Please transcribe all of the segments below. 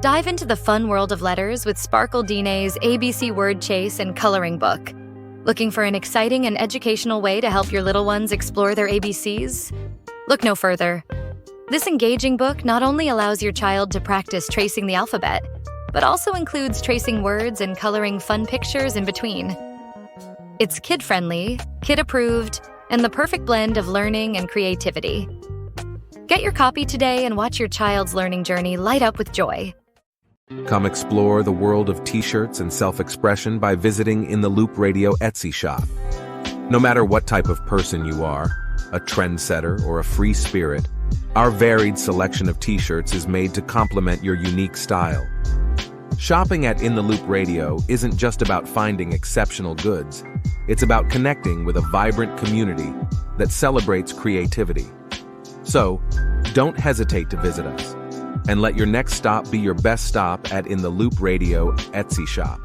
Dive into the fun world of letters with Sparkle Denae's ABC Word Chase and Coloring Book. Looking for an exciting and educational way to help your little ones explore their ABCs? Look no further. This engaging book not only allows your child to practice tracing the alphabet, but also includes tracing words and coloring fun pictures in between. It's kid-friendly, kid-approved, and the perfect blend of learning and creativity. Get your copy today and watch your child's learning journey light up with joy. Come explore the world of t-shirts and self-expression by visiting In the Loop Radio Etsy shop. No matter what type of person you are, a trendsetter or a free spirit, our varied selection of t-shirts is made to complement your unique style. Shopping at In the Loop Radio isn't just about finding exceptional goods. It's about connecting with a vibrant community that celebrates creativity. So, don't hesitate to visit us, and let your next stop be your best stop at In the Loop Radio Etsy shop.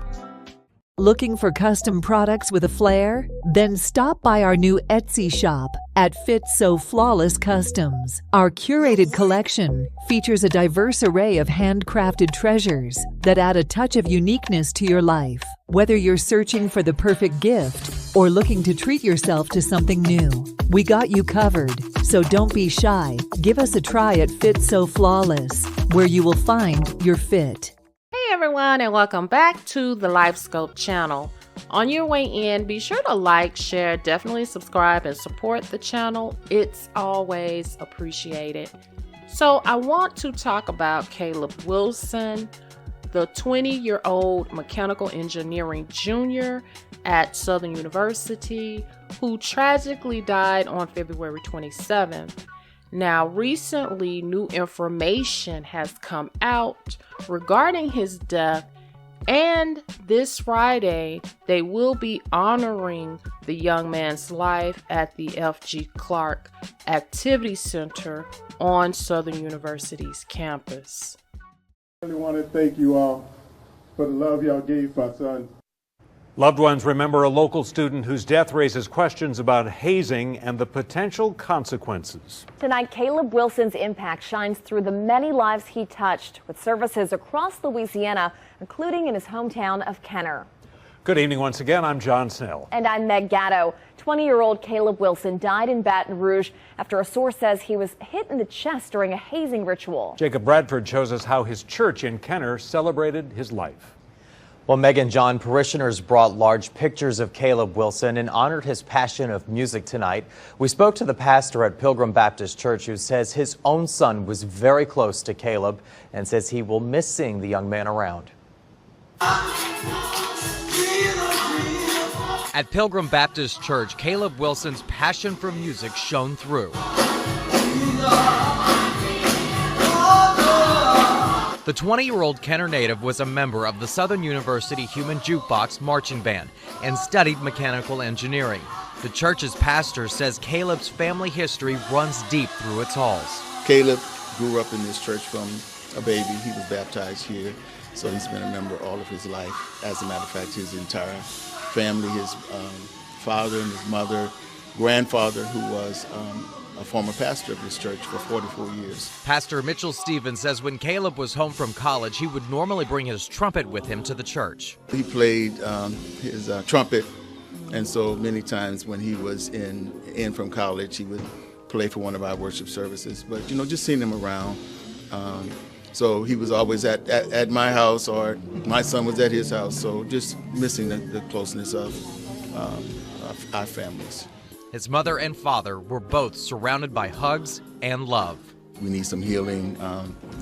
Looking for custom products with a flair? Then stop by our new Etsy shop at Fit So Flawless Customs. Our curated collection features a diverse array of handcrafted treasures that add a touch of uniqueness to your life. Whether you're searching for the perfect gift or looking to treat yourself to something new, we got you covered. So don't be shy. Give us a try at Fit So Flawless, where you will find your fit. Hey everyone, and welcome back to the LifeScope channel. On your way in, be sure to like, share, definitely subscribe, and support the channel. It's always appreciated. So I want to talk about Caleb Wilson, the 20-year-old mechanical engineering junior at Southern University, who tragically died on February 27th. Now, recently, new information has come out regarding his death, and this Friday, they will be honoring the young man's life at the F.G. Clark Activity Center on Southern University's campus. I really want to thank you all for the love y'all gave my son. Loved ones remember a local student whose death raises questions about hazing and the potential consequences. Tonight, Caleb Wilson's impact shines through the many lives he touched, with services across Louisiana, including in his hometown of Kenner. Good evening once again. I'm John Snell. And I'm Meg Gatto. 20-year-old Caleb Wilson died in Baton Rouge after a source says he was hit in the chest during a hazing ritual. Jacob Bradford shows us how his church in Kenner celebrated his life. Well, Meg and John, parishioners brought large pictures of Caleb Wilson and honored his passion of music tonight. We spoke to the pastor at Pilgrim Baptist Church, who says his own son was very close to Caleb and says he will miss seeing the young man around. At Pilgrim Baptist Church, Caleb Wilson's passion for music shone through. The 20-year-old Kenner native was a member of the Southern University Human Jukebox Marching Band and studied mechanical engineering. The church's pastor says Caleb's family history runs deep through its halls. Caleb grew up in this church from a baby. He was baptized here, so he's been a member all of his life. As a matter of fact, his entire family, his father and his mother, grandfather, who was a former pastor of this church for 44 years. Pastor Mitchell Stevens says when Caleb was home from college, he would normally bring his trumpet with him to the church. He played his trumpet, and so many times when he was in from college, he would play for one of our worship services. But, you know, just seeing him around. So he was always at my house, or my son was at his house. So just missing the closeness of our families. His mother and father were both surrounded by hugs and love. We need some healing,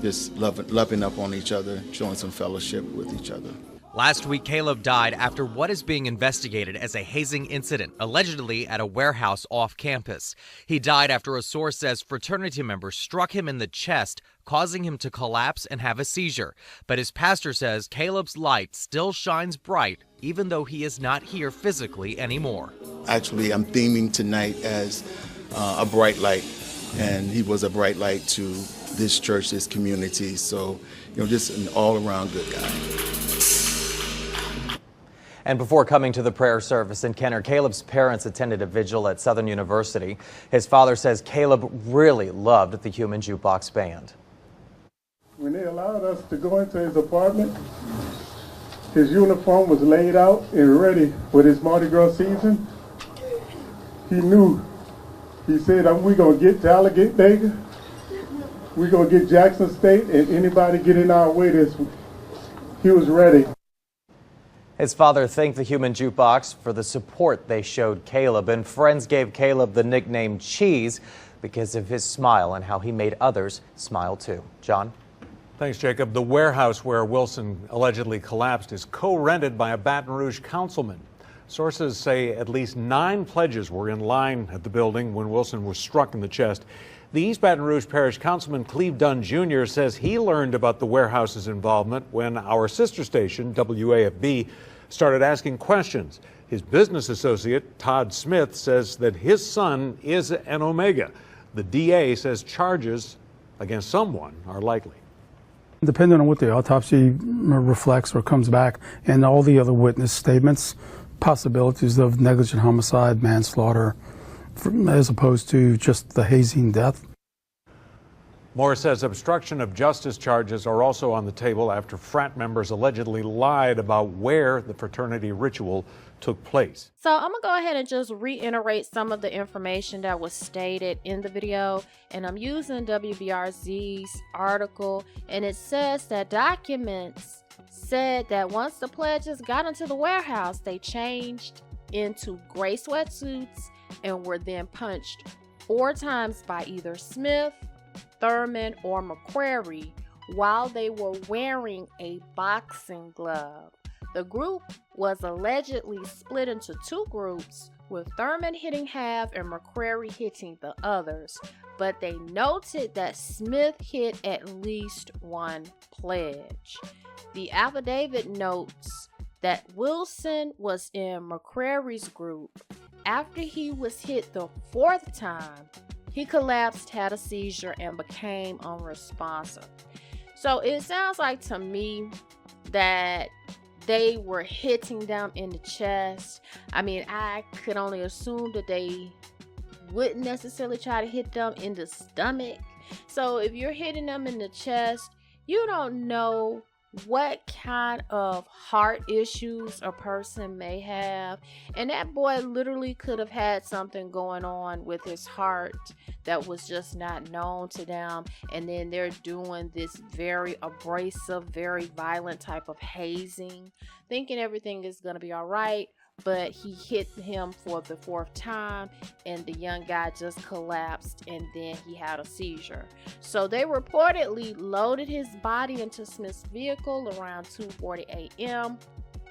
just loving up on each other, showing some fellowship with each other. Last week, Caleb died after what is being investigated as a hazing incident, allegedly at a warehouse off campus. He died after a source says fraternity members struck him in the chest, causing him to collapse and have a seizure. But his pastor says Caleb's light still shines bright, even though he is not here physically anymore. Actually, I'm theming tonight as a bright light, and he was a bright light to this church, this community. So, you know, just an all-around good guy. And before coming to the prayer service in Kenner, Caleb's parents attended a vigil at Southern University. His father says Caleb really loved the Human Jukebox Band. When they allowed us to go into his apartment, his uniform was laid out and ready for this Mardi Gras season. He knew. He said, we're going to get to Alligator. We're going to get Jackson State, and anybody get in our way this week. He was ready. His father thanked the Human Jukebox for the support they showed Caleb, and friends gave Caleb the nickname Cheese because of his smile and how he made others smile too. John? Thanks, Jacob. The warehouse where Wilson allegedly collapsed is co-rented by a Baton Rouge councilman. Sources say at least 9 pledges were in line at the building when Wilson was struck in the chest. The East Baton Rouge Parish Councilman Cleve Dunn Jr. says he learned about the warehouse's involvement when our sister station, WAFB, started asking questions. His business associate, Todd Smith, says that his son is an Omega. The DA says charges against someone are likely. Depending on what the autopsy reflects or comes back and all the other witness statements, possibilities of negligent homicide, manslaughter, as opposed to just the hazing death. Moore says obstruction of justice charges are also on the table after frat members allegedly lied about where the fraternity ritual took place. So I'm gonna go ahead and just reiterate some of the information that was stated in the video, and I'm using WBRZ's article, and it says that documents said that once the pledges got into the warehouse, they changed into gray sweatsuits and were then punched 4 times by either Smith, Thurman, or McQuarrie while they were wearing a boxing glove. The group was allegedly split into 2 groups, with Thurman hitting half and McQuarrie hitting the others, but they noted that Smith hit at least 1 pledge. The affidavit notes that Wilson was in McQuarrie's group. After he was hit the 4th time, he collapsed, had a seizure, and became unresponsive. So it sounds like to me that they were hitting them in the chest. I mean, I could only assume that they wouldn't necessarily try to hit them in the stomach. So if you're hitting them in the chest, you don't know what kind of heart issues a person may have, and that boy literally could have had something going on with his heart that was just not known to them, and then they're doing this very abrasive, very violent type of hazing, thinking everything is going to be all right, but he hit him for the 4th time, and the young guy just collapsed, and then he had a seizure. So they reportedly loaded his body into Smith's vehicle around 2:40 a.m.,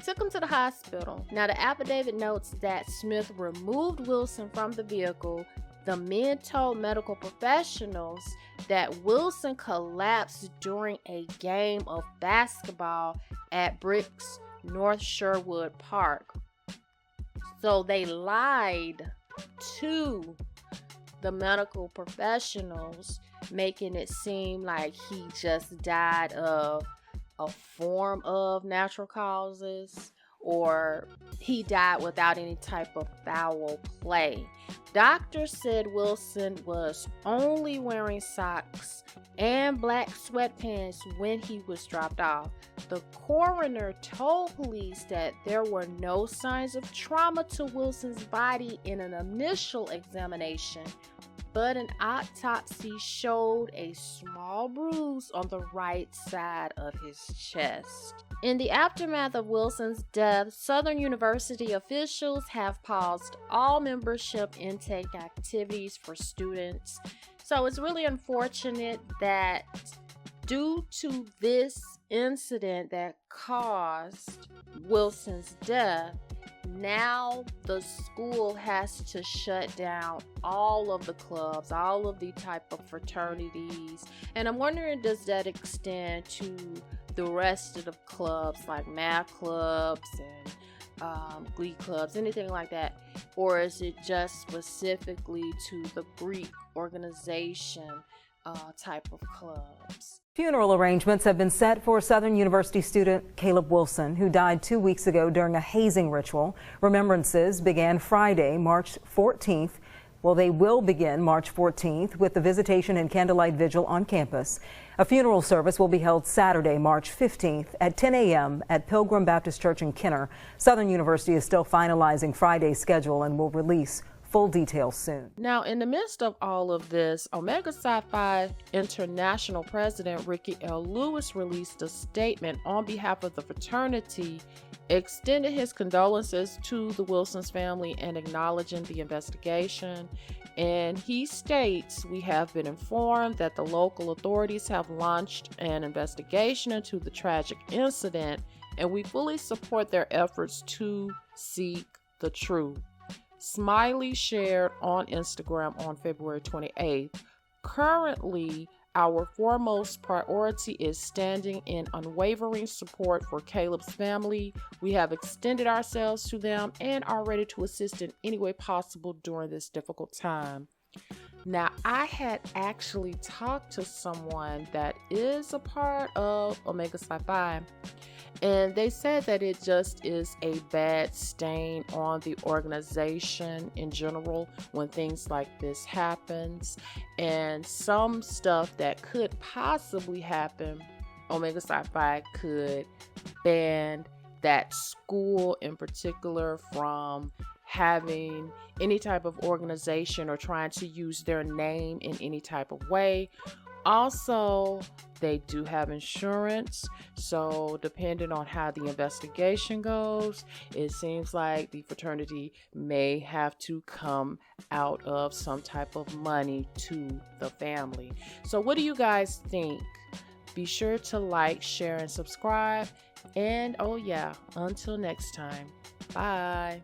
took him to the hospital. Now, the affidavit notes that Smith removed Wilson from the vehicle. The men told medical professionals that Wilson collapsed during a game of basketball at Bricks North Sherwood Park. So they lied to the medical professionals, making it seem like he just died of a form of natural causes, or he died without any type of foul play. Doctors said Wilson was only wearing socks and black sweatpants when he was dropped off. The coroner told police that there were no signs of trauma to Wilson's body in an initial examination, but an autopsy showed a small bruise on the right side of his chest. In the aftermath of Wilson's death, Southern University officials have paused all membership intake activities for students. So it's really unfortunate that due to this incident that caused Wilson's death, now the school has to shut down all of the clubs, all of the type of fraternities. And I'm wondering, does that extend to the rest of the clubs, like math clubs and glee clubs, anything like that? Or is it just specifically to the Greek organization type of clubs? Funeral arrangements have been set for Southern University student Caleb Wilson, who died 2 weeks ago during a hazing ritual. Remembrances began Friday, March 14th. Well, they will begin March 14th with the visitation and candlelight vigil on campus. A funeral service will be held Saturday, March 15th at 10 a.m. at Pilgrim Baptist Church in Kenner. Southern University is still finalizing Friday's schedule and will release full details soon. Now, in the midst of all of this, Omega Psi Phi International President Ricky L. Lewis released a statement on behalf of the fraternity, extended his condolences to the Wilson's family and acknowledging the investigation. And he states, "We have been informed that the local authorities have launched an investigation into the tragic incident, and we fully support their efforts to seek the truth." Smiley shared on Instagram on February 28th, "Currently, our foremost priority is standing in unwavering support for Caleb's family. We have extended ourselves to them and are ready to assist in any way possible during this difficult time." Now, I had actually talked to someone that is a part of Omega Psi Phi, and they said that it just is a bad stain on the organization in general when things like this happens, and some stuff that could possibly happen, Omega Psi Phi could ban that school in particular from having any type of organization or trying to use their name in any type of way. Also, they do have insurance, so depending on how the investigation goes, it seems like the fraternity may have to come out of some type of money to the family. So what do you guys think? Be sure to like, share, and subscribe. And oh yeah, until next time, bye.